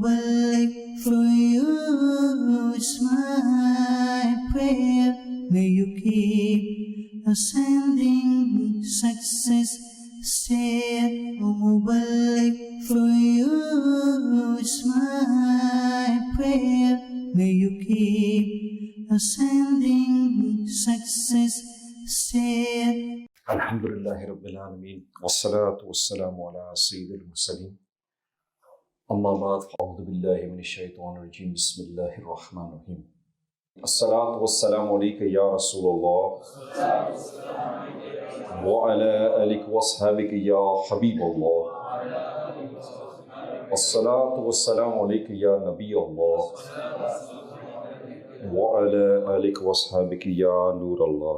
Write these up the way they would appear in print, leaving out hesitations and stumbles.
Mubarak for you, it's my prayer. May you keep ascending success. Stay, O Mubarak for you, it's my prayer. May you keep ascending success. Stay. Alhamdulillahi Rabbil Alameen. Wassalatu wassalamu ala Sayyidil Mursaleen. Amma ba'd, a'udhu billahi minash shaitanir rajeem. Bismillahir Rahmanir Rahim. As-salatu wassalamu alayka ya Rasulullah. Wa ala alika wa ashabika ya Habiballah. As-salatu wassalamu alayka ya Nabiyallah. Wa ala alika wa ashabika ya Nurallah.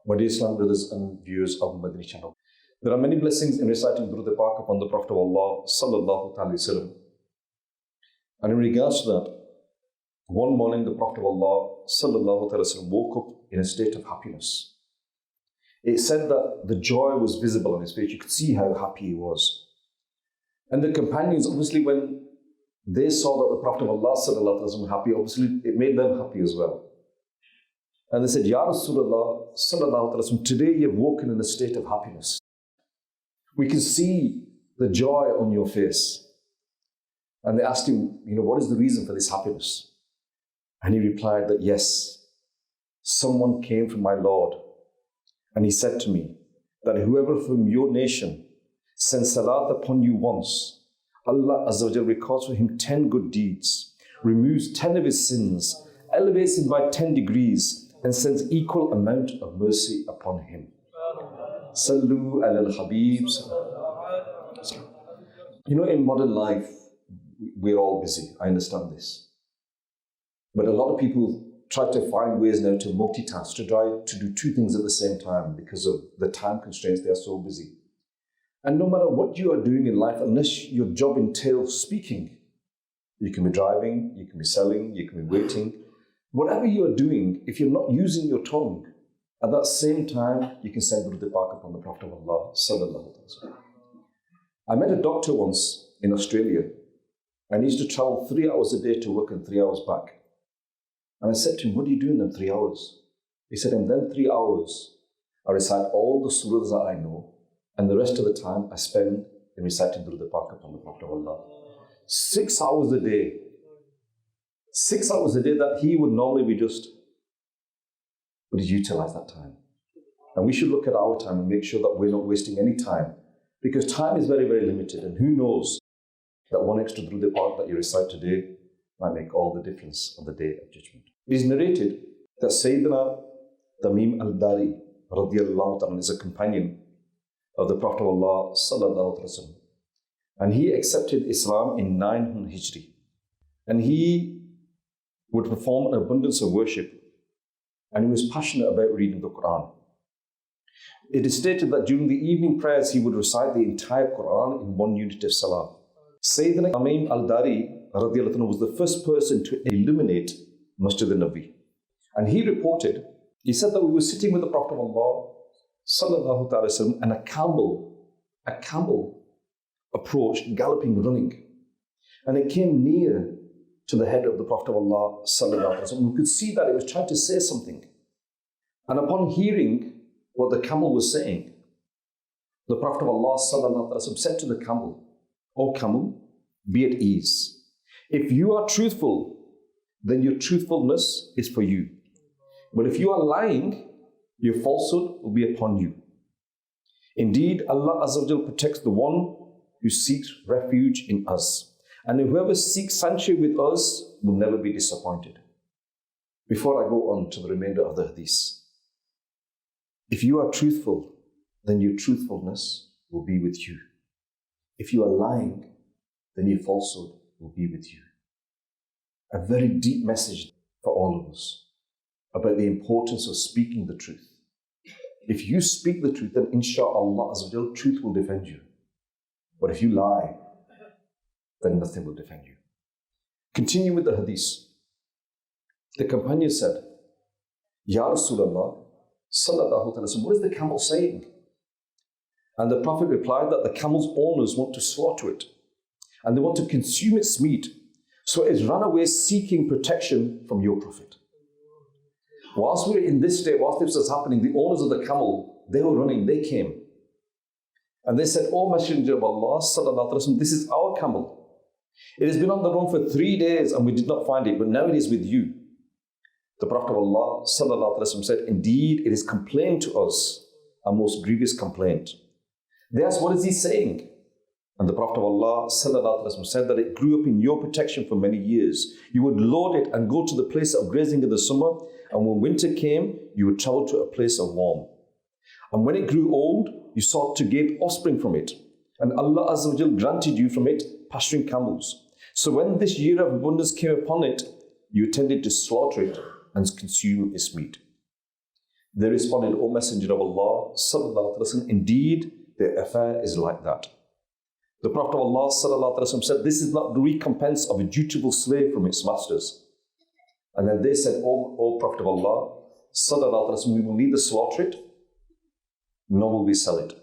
My dear Islam brothers and viewers of Madani Channel, there are many blessings in reciting Durud Pak upon the Prophet of Allah sallallahu alaihi wasallam. And in regards to that, one morning the Prophet of Allah sallallahu alaihi wasallam woke up in a state of happiness. It said that the joy was visible on his face. You could see how happy he was. And the companions, obviously, when they saw that the Prophet of Allah sallallahu alaihi wasallam was happy, obviously it made them happy as well. And they said, Ya Rasulullah sallallahu alaihi wasallam, today you've woken in a state of happiness. We can see the joy on your face. And they asked him, what is the reason for this happiness? And he replied that, yes, someone came from my Lord and he said to me that whoever from your nation sends salat upon you once, Allah Azza wa Jalla records for him 10 good deeds, removes 10 of his sins, elevates him by 10 degrees, and sends equal amount of mercy upon him. Sallu ala al-Habib. In modern life, we're all busy. I understand this. But a lot of people try to find ways now to multitask, to try to do two things at the same time because of the time constraints. They are so busy. And no matter what you are doing in life, unless your job entails speaking, you can be driving, you can be selling, you can be waiting. Whatever you are doing, if you're not using your tongue, at that same time, you can send Durud Pak upon the Prophet of Allah sallallahu alaihi wasallam. I met a doctor once in Australia, and he used to travel 3 hours a day to work and 3 hours back. And I said to him, what do you do in them 3 hours? He said, in them 3 hours, I recite all the surahs that I know, and the rest of the time I spend in reciting Durud Pak upon the Prophet of Allah. 6 hours a day. 6 hours a day that he would normally be just, but he utilized that time. And we should look at our time and make sure that we're not wasting any time, because time is very, very limited. And who knows that one extra Durud Pak that you recite today might make all the difference on the day of judgment. It is narrated that Sayyidina Tamim al-Dari radiyallahu ta'ala is a companion of the Prophet of Allah sallallahu alaihi wasallam. And he accepted Islam in 900 Hijri. And he would perform an abundance of worship, and he was passionate about reading the Quran. It is stated that during the evening prayers, he would recite the entire Quran in one unit of salah. Sayyidina Tamim al-Dari radiyallahu anhu was the first person to illuminate Masjid al-Nabi. And he reported, he said that we were sitting with the Prophet of Allah sallallahu alaihi wasallam, and a camel approached, galloping, running. And it came near to the head of the Prophet of Allah sallallahu alaihi wasallam. We could see that it was trying to say something. And upon hearing what the camel was saying, the Prophet of Allah sallallahu alaihi wasallam said to the camel, "O camel, be at ease. If you are truthful, then your truthfulness is for you. But if you are lying, your falsehood will be upon you. Indeed, Allah Azza wa Jalla protects the one who seeks refuge in us. And whoever seeks sanctuary with us will never be disappointed." Before I go on to the remainder of the hadith, if you are truthful, then your truthfulness will be with you. If you are lying, then your falsehood will be with you. A very deep message for all of us about the importance of speaking the truth. If you speak the truth, then inshallah, truth will defend you. But if you lie, then nothing will defend you. Continue with the hadith. The companion said, Ya Rasulullah sallallahu alaihi wasallam, what is the camel saying? And the Prophet replied that the camel's owners want to slaughter it. and they want to consume its meat. So it ran away seeking protection from your Prophet. Whilst we were in this state, whilst this was happening, the owners of the camel, they were running, they came. And they said, "O Messenger of Allah, sallallahu alaihi wasallam, this is our camel. It has been on the run for 3 days and we did not find it, but now it is with you." The Prophet of Allah, sallallahu alaihi wasallam, said, "Indeed, it is complained to us, a most grievous complaint." They asked, "What is he saying?" And the Prophet of Allah, sallallahu alaihi wasallam, said that it grew up in your protection for many years. You would load it and go to the place of grazing in the summer, and when winter came, you would travel to a place of warmth. And when it grew old, you sought to gain offspring from it. And Allah Azza wa Jal granted you from it pasturing camels. So when this year of abundance came upon it, you intended to slaughter it and consume its meat. They responded, "O Messenger of Allah, sallallahu alaihi wasallam, indeed the affair is like that." The Prophet of Allah, sallallahu alaihi wasallam, said, "This is not the recompense of a dutiful slave from its masters." And then they said, O Prophet of Allah, sallallahu alaihi wasallam, we will neither slaughter it, nor will we sell it.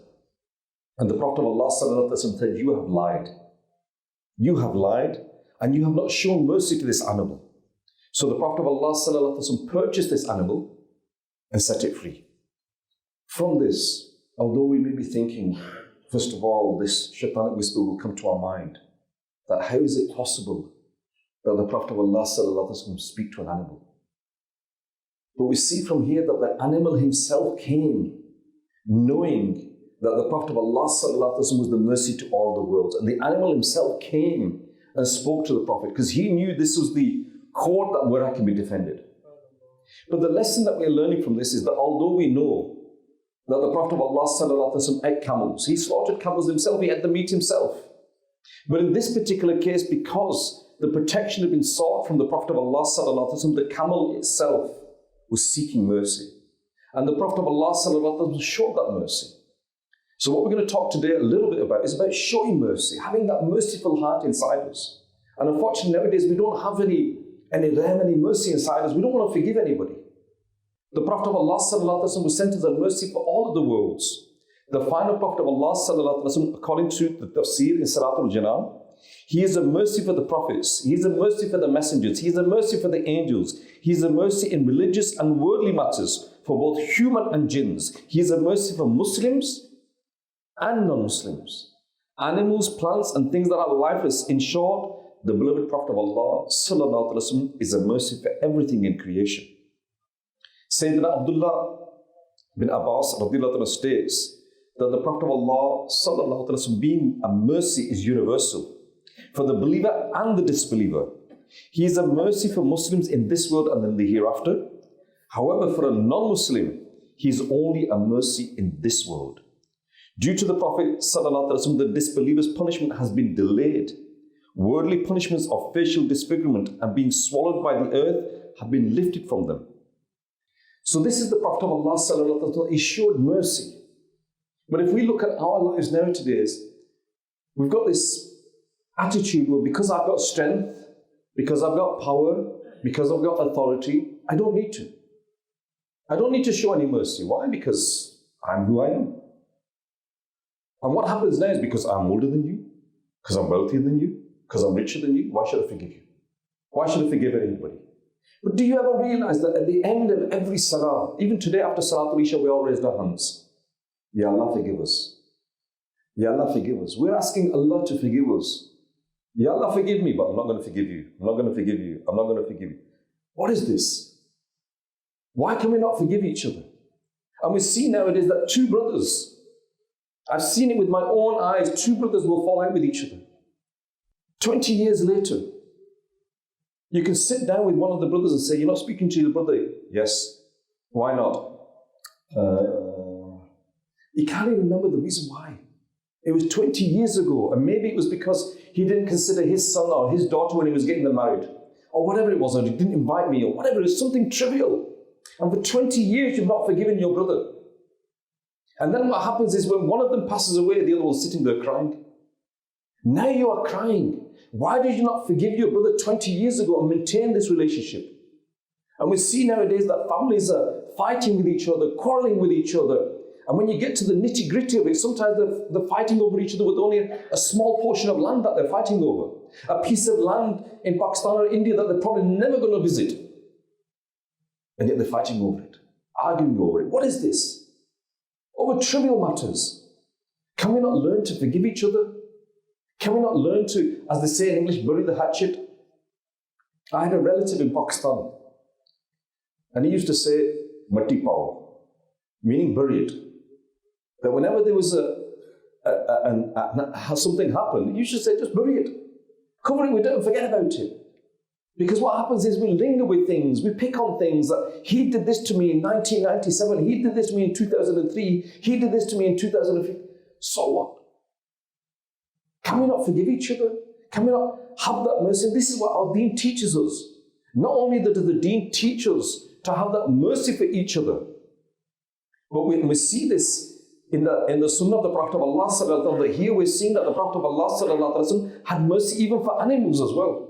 And the Prophet of Allah, sallallahu alaihi wasallam, said, "You have lied. You have lied, and you have not shown mercy to this animal." So the Prophet of Allah, sallallahu alaihi wasallam, purchased this animal and set it free. From this, although we may be thinking, first of all, this shaitanic whisper will come to our mind, that how is it possible that the Prophet of Allah, sallallahu alaihi wasallam, speak to an animal? But we see from here that the animal himself came knowing that the Prophet of Allah, sallallahu alaihi wasallam, was the mercy to all the world. And the animal himself came and spoke to the Prophet because he knew this was the court that where I can be defended. But the lesson that we're learning from this is that although we know that the Prophet of Allah, sallallahu alaihi wasallam, ate camels, he slaughtered camels himself, he ate the meat himself. But in this particular case, because the protection had been sought from the Prophet of Allah, sallallahu alaihi wasallam, the camel itself was seeking mercy. And the Prophet of Allah, sallallahu alaihi wasallam, showed that mercy. So what we're going to talk today a little bit about is about showing mercy, having that merciful heart inside us. And unfortunately nowadays we don't have any mercy inside us. We don't want to forgive anybody. The Prophet of Allah, sallallahu alaihi wasallam, was sent as a mercy for all of the worlds. The final Prophet of Allah, sallallahu alaihi wasallam, according to the tafsir in Suratul Janan, he is a mercy for the prophets, he is a mercy for the messengers, he is a mercy for the angels, he is a mercy in religious and worldly matters for both human and jinns. He is a mercy for Muslims and non-Muslims, animals, plants and things that are lifeless. In short, the beloved Prophet of Allah, sallallahu alaihi wasallam, is a mercy for everything in creation. Sayyidina Abdullah bin Abbas radhiyallahu anhu states that the Prophet of Allah, sallallahu alaihi wasallam, being a mercy is universal for the believer and the disbeliever. He is a mercy for Muslims in this world and in the hereafter. However, for a non-Muslim, he is only a mercy in this world. Due to the Prophet, sallallahu alaihi wasallam, the disbeliever's punishment has been delayed. Worldly punishments of facial disfigurement and being swallowed by the earth have been lifted from them. So this is the Prophet of Allah, sallallahu alaihi wasallam, he showed mercy. But if we look at our lives nowadays, we've got this attitude where because I've got strength, because I've got power, because I've got authority, I don't need to. I don't need to show any mercy. Why? Because I'm who I am. And what happens now is because I'm older than you, because I'm wealthier than you, because I'm richer than you, why should I forgive you? Why should I forgive anybody? But do you ever realize that at the end of every salah, even today after Salatul Isha, we all raised our hands. Ya Allah, forgive us. Ya Allah, forgive us. We're asking Allah to forgive us. Ya Allah, forgive me, but I'm not going to forgive you. I'm not going to forgive you. I'm not going to forgive you. What is this? Why can we not forgive each other? And we see nowadays that two brothers, I've seen it with my own eyes, two brothers will fall out with each other. 20 years later, you can sit down with one of the brothers and say, "You're not speaking to your brother." "Yes." "Why not?" He can't even remember the reason why. It was 20 years ago, and maybe it was because he didn't consider his son or his daughter when he was getting them married, or whatever it was, or he didn't invite me, or whatever. It was something trivial. And for 20 years, you've not forgiven your brother. And then what happens is when one of them passes away, the other one's sitting there crying. Now you are crying. Why did you not forgive your brother 20 years ago and maintain this relationship? And we see nowadays that families are fighting with each other, quarreling with each other. And when you get to the nitty-gritty of it, sometimes they're fighting over each other with only a small portion of land that they're fighting over. A piece of land in Pakistan or India that they're probably never going to visit. And yet they're fighting over it, arguing over it. What is this? Over trivial matters. Can we not learn to forgive each other? Can we not learn to, as they say in English, bury the hatchet? I had a relative in Pakistan, and he used to say, matti pao, meaning bury it. That whenever there was something happened, you should say, just bury it. Cover it with dirt and forget about it. Because what happens is we linger with things, we pick on things that he did this to me in 1997, he did this to me in 2003, he did this to me in 2015. So what? Can we not forgive each other? Can we not have that mercy? And this is what our deen teaches us. Not only does the deen teach us to have that mercy for each other, but we see this in the Sunnah of the Prophet of Allah sallallahu alaihi wasallam. Here we're seeing that the Prophet of Allah sallallahu alaihi wasallam had mercy even for animals as well.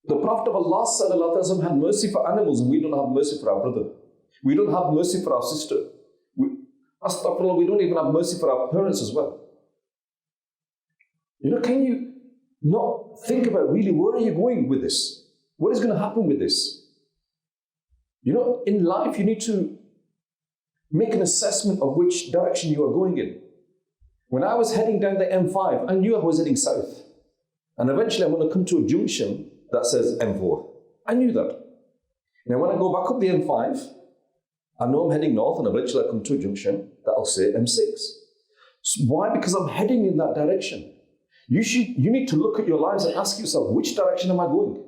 The Prophet of Allah sallallahu alaihi wasallam had mercy for animals, and we don't have mercy for our brother. We don't have mercy for our sister. Astaghfirullah, we don't even have mercy for our parents as well. You know, can you not think about really where are you going with this? What is going to happen with this? You know, in life you need to make an assessment of which direction you are going in. When I was heading down the M5, I knew I was heading south. And eventually I'm going to come to a junction that says M4. I knew that. Now when I go back up the M5, I know I'm heading north, and eventually I come to a junction that'll say M6. So why? Because I'm heading in that direction. You need to look at your lives and ask yourself, which direction am I going?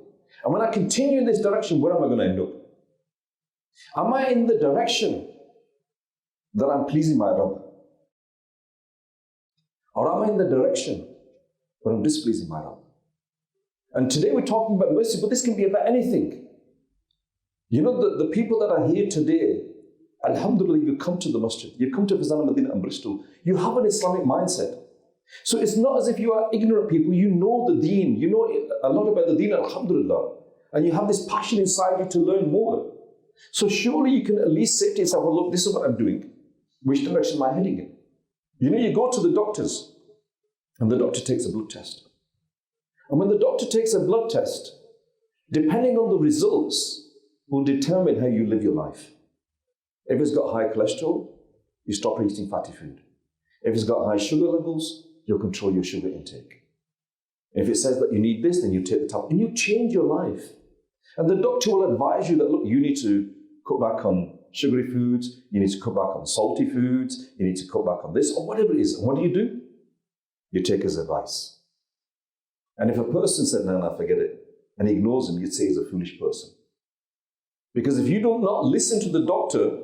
And when I continue in this direction, where am I going to end up? Am I in the direction that I'm pleasing my Rabb? Or am I in the direction where I'm displeasing my Rabb? And today we're talking about mercy, but this can be about anything. You know, the people that are here today, alhamdulillah, you come to the masjid, you come to Fazana, Medina and Bristol, you have an Islamic mindset. So it's not as if you are ignorant people, you know the deen, you know a lot about the deen, alhamdulillah, and you have this passion inside you to learn more. So surely you can at least say to yourself, well, look, this is what I'm doing. Which direction am I heading in? You know, you go to the doctors, and the doctor takes a blood test. And when the doctor takes a blood test, depending on the results, will determine how you live your life. If it's got high cholesterol, you stop eating fatty food. If it's got high sugar levels, you'll control your sugar intake. If it says that you need this, then you take the tablet, and you change your life. And the doctor will advise you that, look, you need to cut back on sugary foods, you need to cut back on salty foods, you need to cut back on this, or whatever it is. And what do? You take his advice. And if a person said, no, forget it, and he ignores him, you'd say he's a foolish person. Because if you do not listen to the doctor,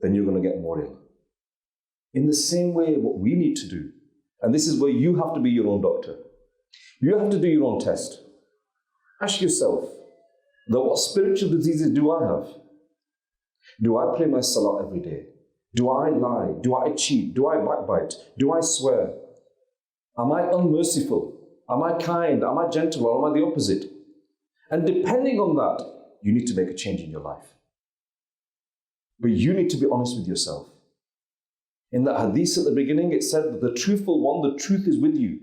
then you're going to get more ill. In the same way, what we need to do, and this is where you have to be your own doctor. You have to do your own test. Ask yourself, that what spiritual diseases do I have? Do I pray my salah every day? Do I lie? Do I cheat? Do I backbite? Do I swear? Am I unmerciful? Am I kind? Am I gentle? Or am I the opposite? And depending on that, you need to make a change in your life. But you need to be honest with yourself. In that hadith at the beginning, it said that the truthful one, the truth is with you.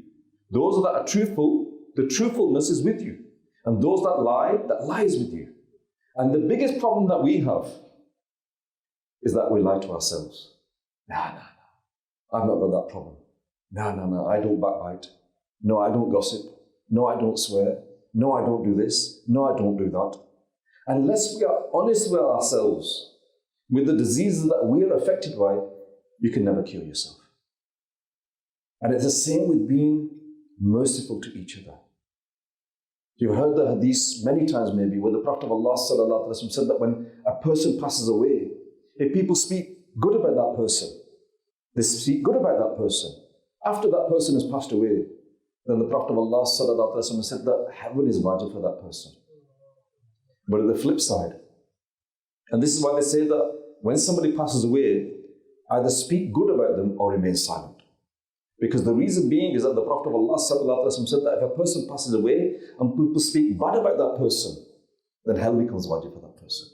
Those that are truthful, the truthfulness is with you. And those that lie is with you. And the biggest problem that we have is that we lie to ourselves. No, I've not got that problem. No, I don't backbite. No, I don't gossip. No, I don't swear. No, I don't do this. No, I don't do that. Unless we are honest with ourselves, with the diseases that we are affected by, you can never cure yourself. And it's the same with being merciful to each other. You've heard the hadith many times maybe, where the Prophet of Allah sallallahu alaihi wasallam said that when a person passes away, if people speak good about that person, they speak good about that person. After that person has passed away, then the Prophet of Allah sallallahu alaihi wasallam said that heaven is wajib for that person. But at the flip side, and this is why they say that when somebody passes away, either speak good about them or remain silent. Because the reason being is that the Prophet of Allah sallallahu alaihi wasallam said that if a person passes away and people speak bad about that person, then hell becomes wajib for that person.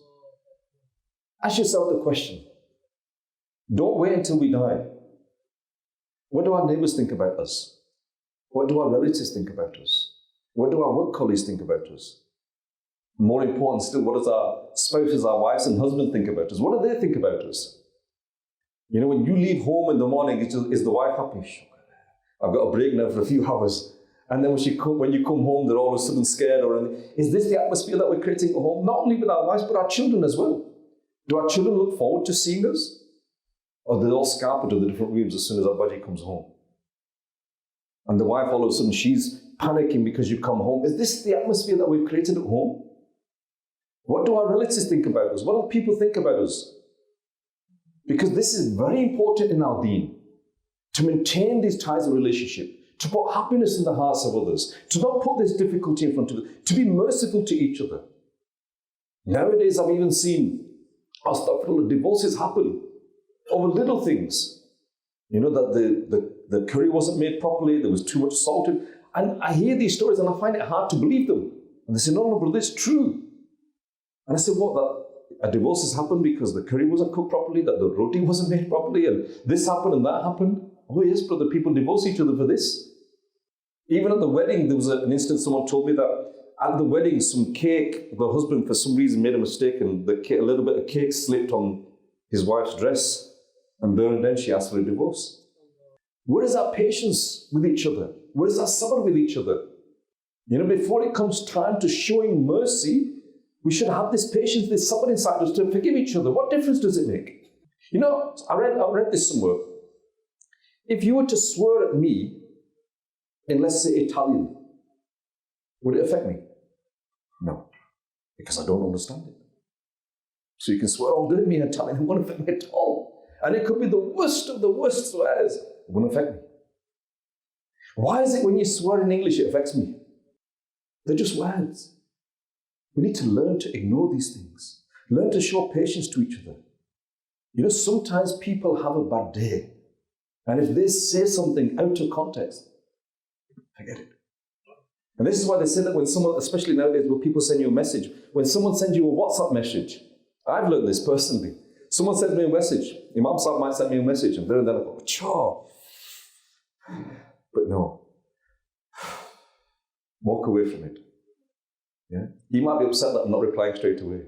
Ask yourself the question, Don't wait until we die. What do our neighbors think about us? What do our relatives think about us? What do our work colleagues think about us? More important still, what does our spouses, our wives and husbands think about us? What do they think about us? You know, when you leave home in the morning, is the wife happy? I've got a break now for a few hours. And then when you come home, they're all of a sudden scared. Is this the atmosphere that we're creating at home? Not only with our wives, but our children as well. Do our children look forward to seeing us? Or do they all scarper to the different rooms as soon as our buddy comes home? And the wife, all of a sudden, she's panicking because you come home. Is this the atmosphere that we've created at home? What do our relatives think about us? What do people think about us? Because this is very important in our deen, to maintain these ties of relationship, to put happiness in the hearts of others, to not put this difficulty in front of them, to be merciful to each other. Nowadays, I've even seen divorces happen over little things. You know, that the curry wasn't made properly, there was too much salt in it. And I hear these stories and I find it hard to believe them. And they say, no, brother, it's true. And I said, what, that a divorce has happened because the curry wasn't cooked properly, that the roti wasn't made properly, and this happened and that happened? Oh yes, brother, people divorce each other for this. Even at the wedding, there was an instance, someone told me that at the wedding, some cake, the husband for some reason made a mistake and a little bit of cake slipped on his wife's dress, and there and then she asked for a divorce. Where is our patience with each other? Where is our sabr with each other? You know, before it comes time to showing mercy, we should have this patience, this sabr inside us to forgive each other. What difference does it make? You know, I read this somewhere. If you were to swear at me in, let's say, Italian, would it affect me? No, because I don't understand it. So you can swear all day at me in Italian, it won't affect me at all. And it could be the worst of the worst swears, it won't affect me. Why is it when you swear in English it affects me? They're just words. We need to learn to ignore these things. Learn to show patience to each other. You know, sometimes people have a bad day. And if they say something out of context, forget it. And this is why they say that when someone, especially nowadays when people send you a message, when someone sends you a WhatsApp message, I've learned this personally. Someone sends me a message, Imam Sahib might send me a message, and then I go, "Cha." But no. Walk away from it. Yeah? He might be upset that I'm not replying straight away.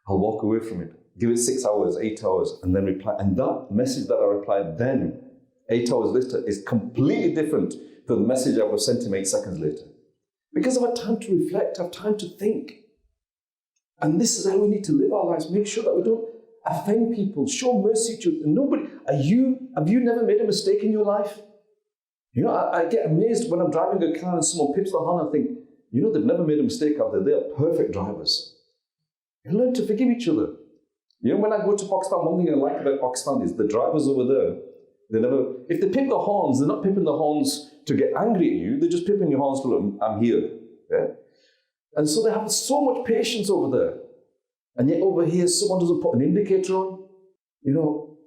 I'll walk away from it. Give it 6 hours, 8 hours, and then reply. And that message that I replied then, 8 hours later, is completely different to the message I would have sent him 8 seconds later. Because I've had time to reflect, I've time to think. And this is how we need to live our lives. Make sure that we don't offend people, show mercy to nobody. Have you never made a mistake in your life? You know, I get amazed when I'm driving a car and someone pips the horn, I think, you know, they've never made a mistake out there. They are perfect drivers. You learn to forgive each other. You know, when I go to Pakistan, one thing I like about Pakistan is the drivers over there, if they pip the horns, they're not pipping the horns to get angry at you, they're just pipping your horns to look, I'm here. Yeah? And so they have so much patience over there. And yet over here, someone doesn't put an indicator on. You know,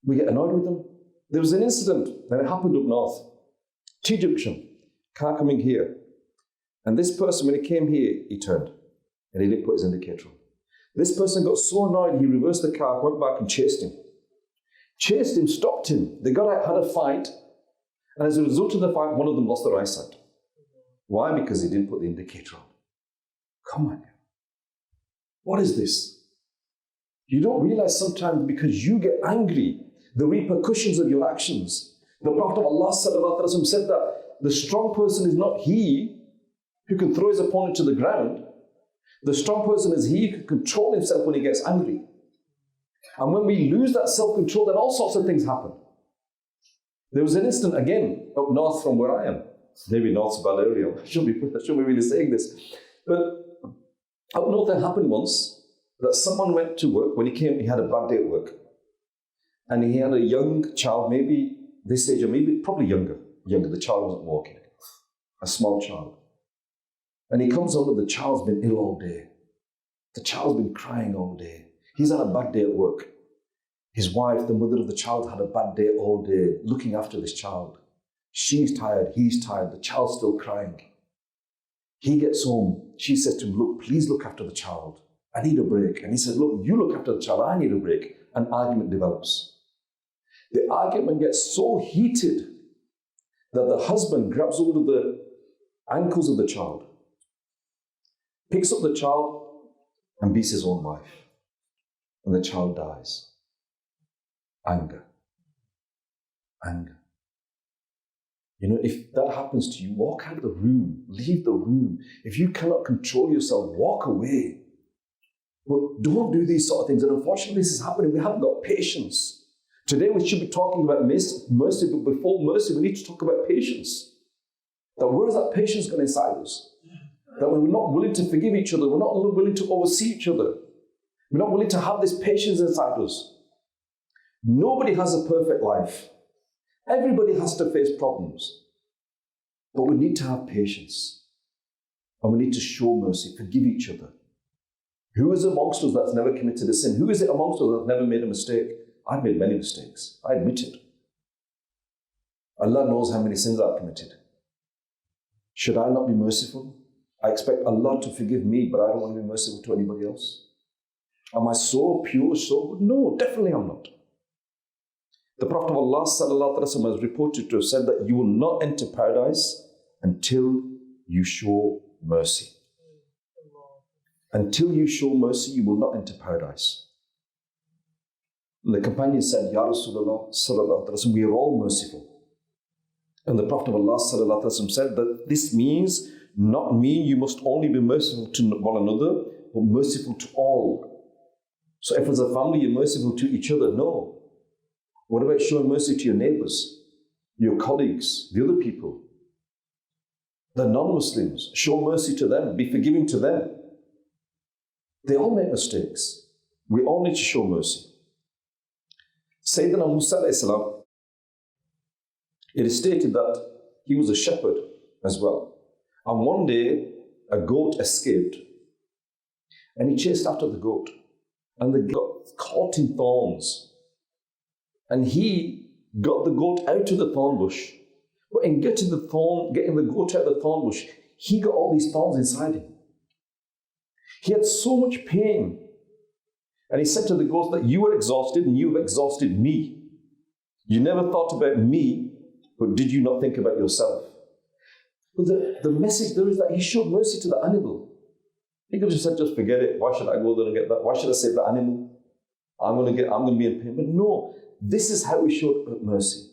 we get annoyed with them. There was an incident that happened up north. T-junction, car coming here. And this person, when he came here, he turned. And he didn't put his indicator on. This person got so annoyed, he reversed the car, went back and chased him. Chased him, stopped him. They got out, had a fight. And as a result of the fight, one of them lost their eyesight. Why? Because he didn't put the indicator on. Come on. What is this? You don't realize sometimes because you get angry, the repercussions of your actions. The Prophet of Allah said that the strong person is not he who can throw his opponent to the ground. The strong person is he who can control himself when he gets angry. And when we lose that self-control, then all sorts of things happen. There was an incident again up north from where I am. Maybe north's a bad area. I shouldn't be really saying this. But up north it happened once that someone went to work. When he came, he had a bad day at work. And he had a young child, maybe this age or maybe probably younger. The child wasn't walking. A small child. And he comes home and the child's been ill all day. The child's been crying all day. He's had a bad day at work. His wife, the mother of the child, had a bad day all day looking after this child. She's tired, he's tired, the child's still crying. He gets home, she says to him, look, please look after the child. I need a break. And he says, look, you look after the child, I need a break. An argument develops. The argument gets so heated that the husband grabs hold of the ankles of the child, picks up the child and beats his own wife. And the child dies. Anger. Anger. You know, if that happens to you, walk out of the room, leave the room. If you cannot control yourself, walk away. But don't do these sort of things. And unfortunately, this is happening. We haven't got patience. Today, we should be talking about mercy, but before mercy, we need to talk about patience. That where is that patience going inside us? That when we're not willing to forgive each other, we're not willing to oversee each other. We're not willing to have this patience inside us. Nobody has a perfect life. Everybody has to face problems. But we need to have patience. And we need to show mercy, forgive each other. Who is amongst us that's never committed a sin? Who is it amongst us that's never made a mistake? I've made many mistakes. I admit it. Allah knows how many sins I've committed. Should I not be merciful? I expect Allah to forgive me, but I don't want to be merciful to anybody else. Am I so pure, so good? No, definitely I'm not. The Prophet of Allah sallallahu alaihi wasallam has reported to have said that you will not enter paradise until you show mercy. Until you show mercy, you will not enter paradise. And the companion said, Ya Rasulullah sallallahu alaihi wasallam, we are all merciful. And the Prophet of Allah sallallahu alaihi wasallam said that this means not mean you must only be merciful to one another, but merciful to all. So if as a family you're merciful to each other, no. What about showing mercy to your neighbors, your colleagues, the other people? The non-Muslims, show mercy to them, be forgiving to them. They all make mistakes. We all need to show mercy. Sayyidina Musa alayhi salam, it is stated that he was a shepherd as well. And one day, a goat escaped. And he chased after the goat. And the goat caught in thorns. And he got the goat out of the thorn bush. But in getting the goat out of the thorn bush, he got all these thorns inside him. He had so much pain. And he said to the goat that you were exhausted and you have exhausted me. You never thought about me, but did you not think about yourself? But the message there is that he showed mercy to the animal. He could have just said, just forget it. Why should I go there and get that? Why should I save the animal? I'm going to be in pain. But no, this is how we showed mercy.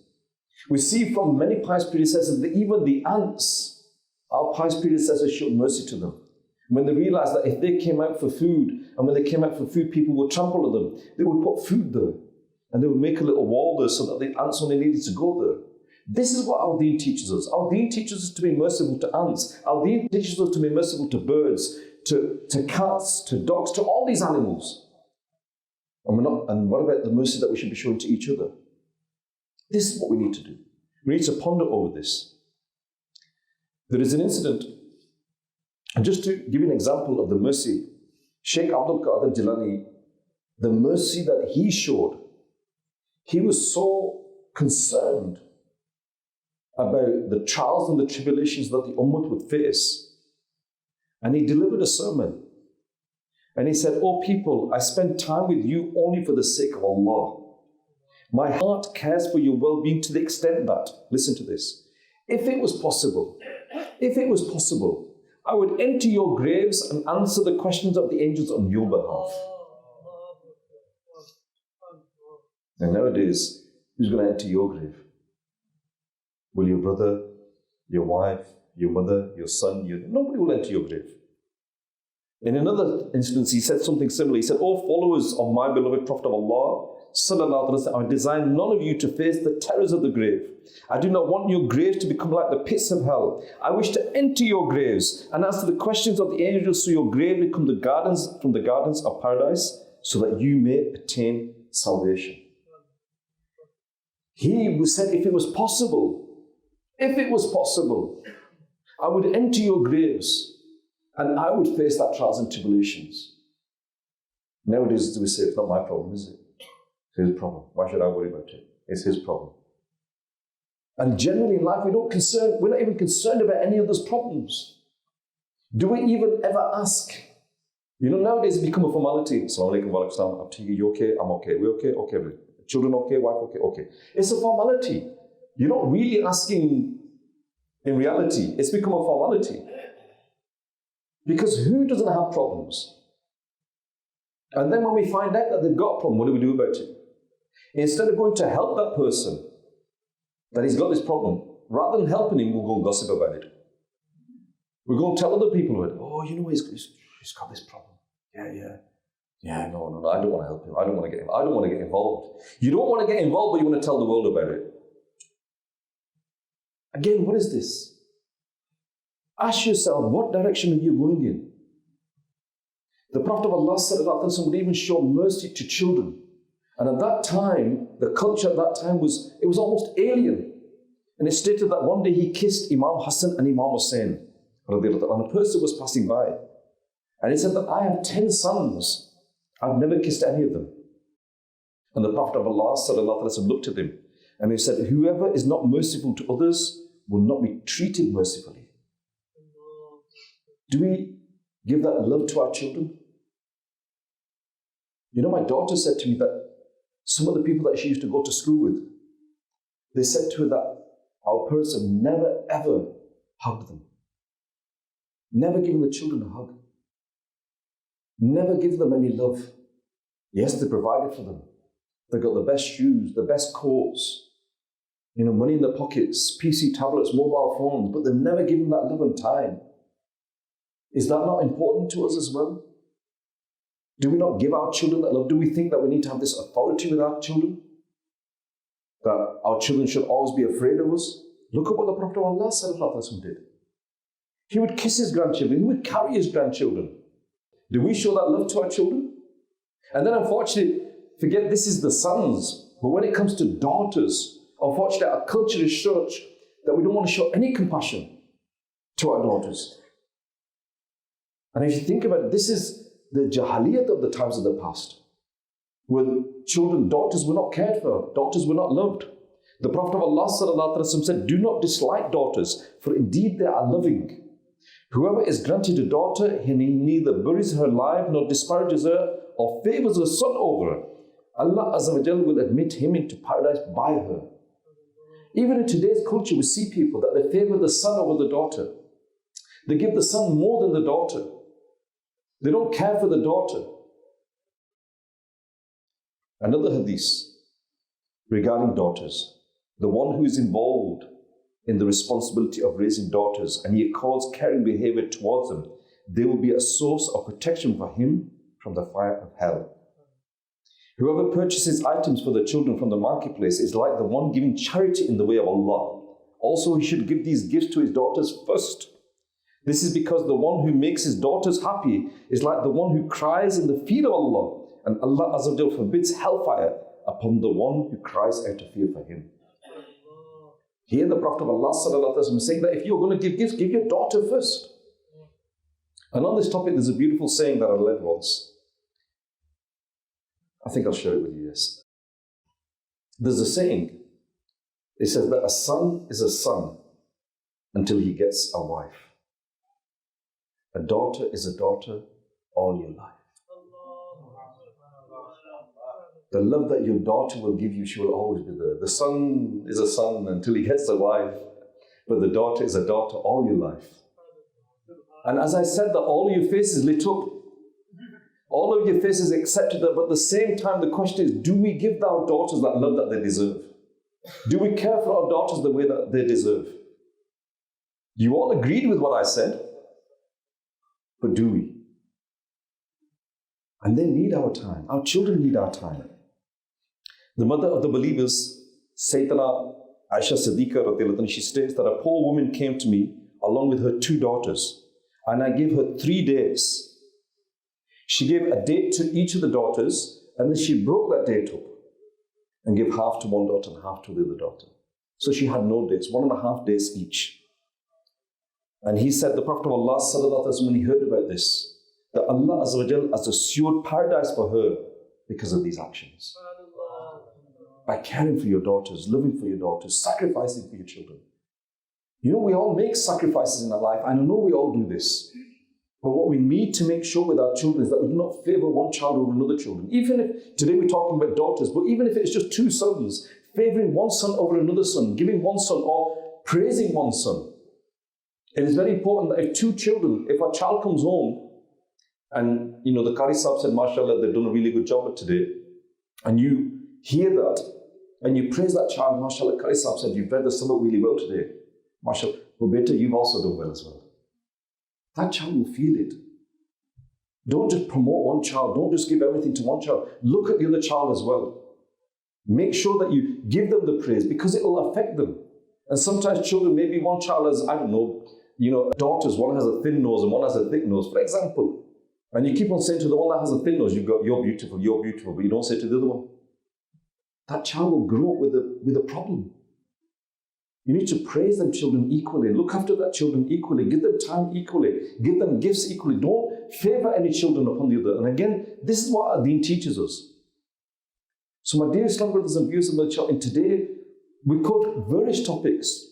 We see from many pious predecessors that even the ants, our pious predecessors showed mercy to them. When they realized that if they came out for food, and when they came out for food, people would trample on them, they would put food there. And they would make a little wall there so that the ants only needed to go there. This is what our deen teaches us. Our deen teaches us to be merciful to ants. Our deen teaches us to be merciful to birds, to cats, to dogs, to all these animals. And what about the mercy that we should be showing to each other? This is what we need to do. We need to ponder over this. There is an incident, and just to give you an example of the mercy, Sheikh Abdul Qadir Jilani, the mercy that he showed, he was so concerned about the trials and the tribulations that the Ummah would face. And he delivered a sermon. And he said, "Oh people, I spend time with you only for the sake of Allah. My heart cares for your well-being to the extent that," listen to this, if it was possible, I would enter your graves and answer the questions of the angels on your behalf. And nowadays, who's going to enter your grave? Will your brother, your wife, your mother, your son, nobody will enter your grave. In another instance, he said something similar. He said, "O followers of my beloved Prophet of Allah, sallallahu alaihi wasallam, I design none of you to face the terrors of the grave. I do not want your graves to become like the pits of hell. I wish to enter your graves and answer the questions of the angels so your grave become the gardens from the gardens of paradise so that you may attain salvation." He said, if it was possible, I would enter your graves and I would face that trials and tribulations. Nowadays, we say, it's not my problem, is it? It's his problem. Why should I worry about it? It's his problem. And generally in life, we're not even concerned about any other's problems. Do we even ever ask? Nowadays it's become a formality. Assalamu alaikum wa alaikum salam. You okay? I'm okay. We okay? Okay. Children okay, wife okay, okay. It's a formality. You're not really asking in reality. It's become a formality. Because who doesn't have problems? And then when we find out that they've got a problem, what do we do about it? Instead of going to help that person that he's got this problem, rather than helping him, we'll go and gossip about it. We're going to tell other people about it. Oh, you know, he's got this problem. Yeah, no, I don't want to help him. I don't want to get involved. You don't want to get involved, but you want to tell the world about it. Again, what is this? Ask yourself, what direction are you going in? The Prophet of Allah would even show mercy to children. And at that time, the culture at that time was almost alien. And it stated that one day he kissed Imam Hassan and Imam Hussain. And a person was passing by. And he said that I have 10 sons. I've never kissed any of them. And the Prophet of Allah looked at him and he said, whoever is not merciful to others will not be treated mercifully. Do we give that love to our children? You know, my daughter said to me that some of the people that she used to go to school with, they said to her that our parents have never ever hugged them. Never given the children a hug. Never give them any love. Yes, they provided for them. They got the best shoes, the best coats, money in their pockets, PC tablets, mobile phones, but they've never given that love and time. Is that not important to us as well? Do we not give our children that love? Do we think that we need to have this authority with our children? That our children should always be afraid of us? Look at what the Prophet of Allah did. He would kiss his grandchildren. He would carry his grandchildren. Do we show that love to our children? And then unfortunately, forget this is the sons, but when it comes to daughters, unfortunately our culture is such that we don't want to show any compassion to our daughters. And if you think about it, this is the jahaliyat of the times of the past, where children, daughters were not cared for, daughters were not loved. The Prophet of Allah said, do not dislike daughters, for indeed they are loving. Whoever is granted a daughter, he neither buries her alive nor disparages her or favors her son over her. Allah Azza wa Jal will admit him into paradise by her. Even in today's culture, we see people that they favor the son over the daughter. They give the son more than the daughter. They don't care for the daughter. Another hadith regarding daughters. The one who is involved in the responsibility of raising daughters and he accords caring behavior towards them, they will be a source of protection for him from the fire of hell. Whoever purchases items for the children from the marketplace is like the one giving charity in the way of Allah. Also, he should give these gifts to his daughters first. This is because the one who makes his daughters happy is like the one who cries in the fear of Allah, and Allah Azza wa Jal forbids hellfire upon the one who cries out of fear for him. Here the Prophet of Allah is saying that if you're going to give gifts, give your daughter first. And on this topic, there's a beautiful saying that I read once. I think I'll share it with you, yes. There's a saying. It says that a son is a son until he gets a wife. A daughter is a daughter all your life. The love that your daughter will give you, she will always be there. The son is a son until he gets a wife, but the daughter is a daughter all your life. And as I said, that all of your faces lit up. All of your faces accepted that, but at the same time, the question is, do we give our daughters that love that they deserve? Do we care for our daughters the way that they deserve? You all agreed with what I said, but do we? And they need our time. Our children need our time. The mother of the believers, Sayyidina Aisha Siddiqa, she states that a poor woman came to me along with her 2 daughters, and I gave her 3 days. She gave a date to each of the daughters, and then she broke that date up and gave half to one daughter and half to the other daughter. So she had no dates, 1.5 days each. And he said, the Prophet of Allah, when he heard about this, that Allah Azza wa Jal has assured paradise for her because of these actions. By caring for your daughters, living for your daughters, sacrificing for your children. You know, we all make sacrifices in our life, and I know we all do this. But what we need to make sure with our children is that we do not favor one child over another children. Even if, today we're talking about daughters, but even if it's just two sons, favoring one son over another son, giving one son or praising one son. It is very important that if two children, if a child comes home and, you know, the Qari Sahib said, mashallah, they've done a really good job today, and you hear that and you praise that child, mashallah, Qari Sahib said, you've read the Sunnah really well today. Mashallah, well, beta, you've also done well as well. That child will feel it. Don't just promote one child. Don't just give everything to one child. Look at the other child as well. Make sure that you give them the praise because it will affect them. And sometimes children, maybe one child has, I don't know, you know, daughters, one has a thin nose and one has a thick nose, for example. And you keep on saying to the one that has a thin nose, you're beautiful, but you don't say to the other one. That child will grow up with a problem. You need to praise them children equally. Look after that children equally. Give them time equally. Give them gifts equally. Don't favor any children upon the other. And again, this is what our deen teaches us. So my dear Islam brothers and viewers, in today, we covered various topics.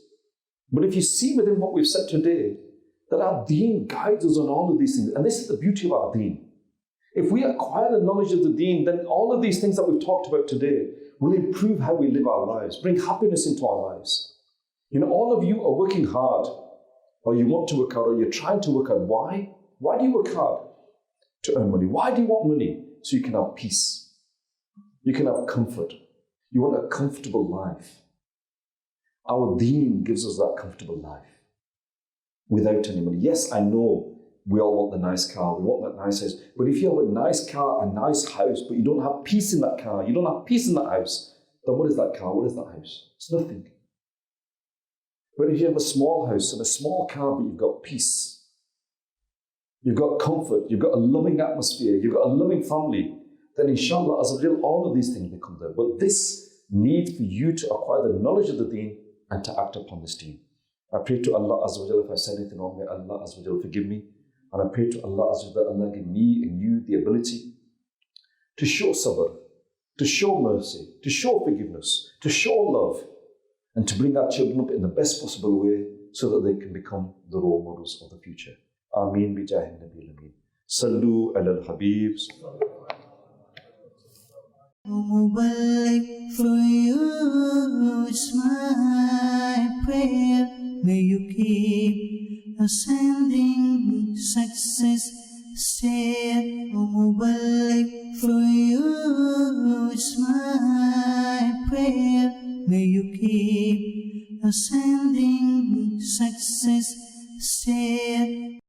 But if you see within what we've said today, that our deen guides us on all of these things. And this is the beauty of our deen. If we acquire the knowledge of the deen, then all of these things that we've talked about today will improve how we live our lives, bring happiness into our lives. You know, all of you are working hard, or you want to work hard, or you're trying to work hard. Why? Why do you work hard? To earn money. Why do you want money? So you can have peace. You can have comfort. You want a comfortable life. Our deen gives us that comfortable life without any money. Yes, I know we all want the nice car, we want that nice house. But if you have a nice car, a nice house, but you don't have peace in that car, you don't have peace in that house, then what is that car? What is that house? It's nothing. But if you have a small house and a small car, but you've got peace, you've got comfort, you've got a loving atmosphere, you've got a loving family, then inshallah, as a result, all of these things become there. But this needs for you to acquire the knowledge of the deen and to act upon this deen. I pray to Allah Azza wa Jalla, if I said anything wrong, may Allah Azza wa Jalla forgive me. And I pray to Allah Azza wa Jalla, Allah give me and you the ability to show sabr, to show mercy, to show forgiveness, to show love, and to bring our children up in the best possible way so that they can become the role models of the future. Ameen bi jahi Nabi al-Amin. Sallu ala al-Habib. Mubarak for you is my prayer. May you keep ascending success stair. Mubarak for you is my prayer. May you keep ascending success